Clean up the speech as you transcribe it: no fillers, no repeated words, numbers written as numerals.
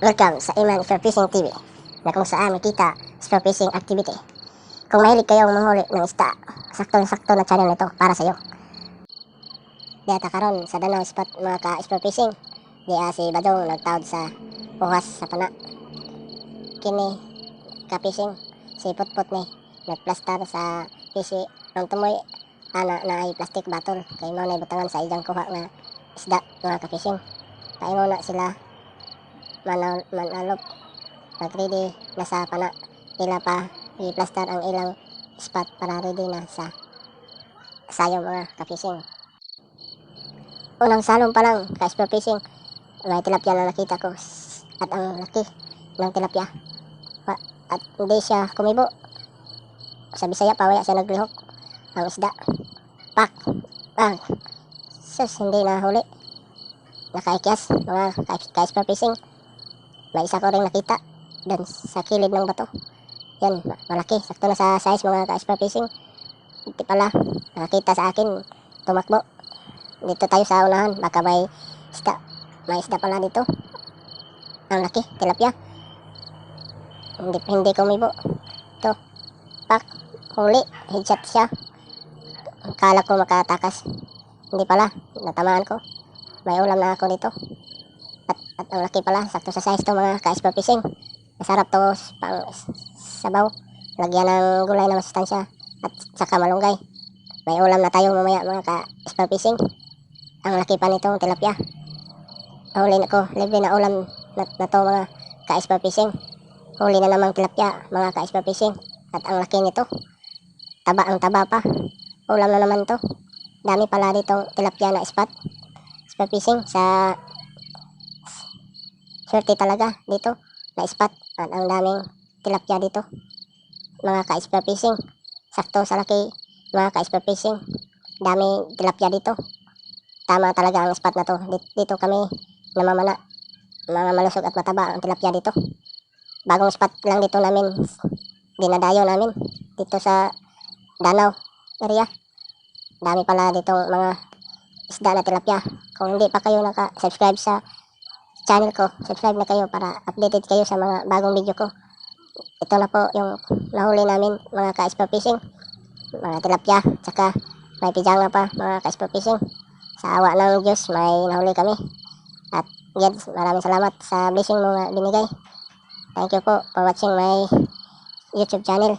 Welcome sa Iman Spearfishing TV na kung saan makita spearfishing activity. Kung mahilig kayong manghuli ng isda, sakto-sakto na channel nito para sa iyo. Diyata karon sa Danau spot mga ka-spearfishing. Diya si Badong nagtawd sa bukas sa pana. Kini ka-fishing si Putput ni nagplastar sa pisi ng tumoy ana na ay plastic bottle kay mo na butangan sa ilang kuha nga isda mga ka-fishing. Paingo na sila manalop nag-ready na sa pana nila pa i-plaster ang ilang spot para ready na sa sayo mga ka-fishing. Unang salong pa lang ka-spearfishing may tilapia na nakita ko at ang laki ng tilapia at hindi siya kumibo. Sa Bisaya pawaya siya naglihok ang isda. Pak! Bang! Sus, hindi na huli. Nakaikyas mga ka-spearfishing. May isa ko rin nakita doon sa kilid ng bato. Yan, malaki. Sakto na sa size mga ka-spearfishing. Hindi pala nakita sa akin. Tumakbo. Dito tayo sa unahan. Baka may isda. May isda pala dito. Ang laki. Tilapia. Hindi kumibo. Ito. Pak. Huli. Headshot siya. Kala ko makatakas. Hindi pala. Natamaan ko. May ulam na ako dito. At ang laki pala, sakto sa size to mga ka-spearfishing. Masarap to pang sabaw. Lagyan ng gulay na masustansya at saka malunggay. May ulam na tayo mamaya mga ka-spearfishing. Ang laki pa nitong tilapia. Huli na ko, libre na ulam na to mga ka-spearfishing. Huli na namang tilapia mga ka-spearfishing. At ang laki nito. Ang taba pa. Ulam na naman to. Dami pala ditong tilapia na spot. Spearfishing sa swerte talaga dito na spot at ang daming tilapia dito mga ka-spearfishing. Sakto sa laki mga ka-spearfishing, daming tilapia dito. Tama talaga ang spot na to. Dito kami namamana, mga malusog at mataba ang tilapia dito. Bagong spot lang dito namin dinadayo namin dito sa Danau area. Dami pala ditong mga isda na tilapia. Kung hindi pa kayo naka-subscribe sa channel ko, subscribe na kayo para updated kayo sa mga bagong video ko. Ito na po yung nahuli namin mga ka-spearfishing, mga tilapia, tsaka may pijanga pa mga ka-spearfishing. Sa awa ng Diyos may nahuli kami. At yan, maraming salamat sa blessing mo nga binigay. Thank you po for watching my YouTube channel.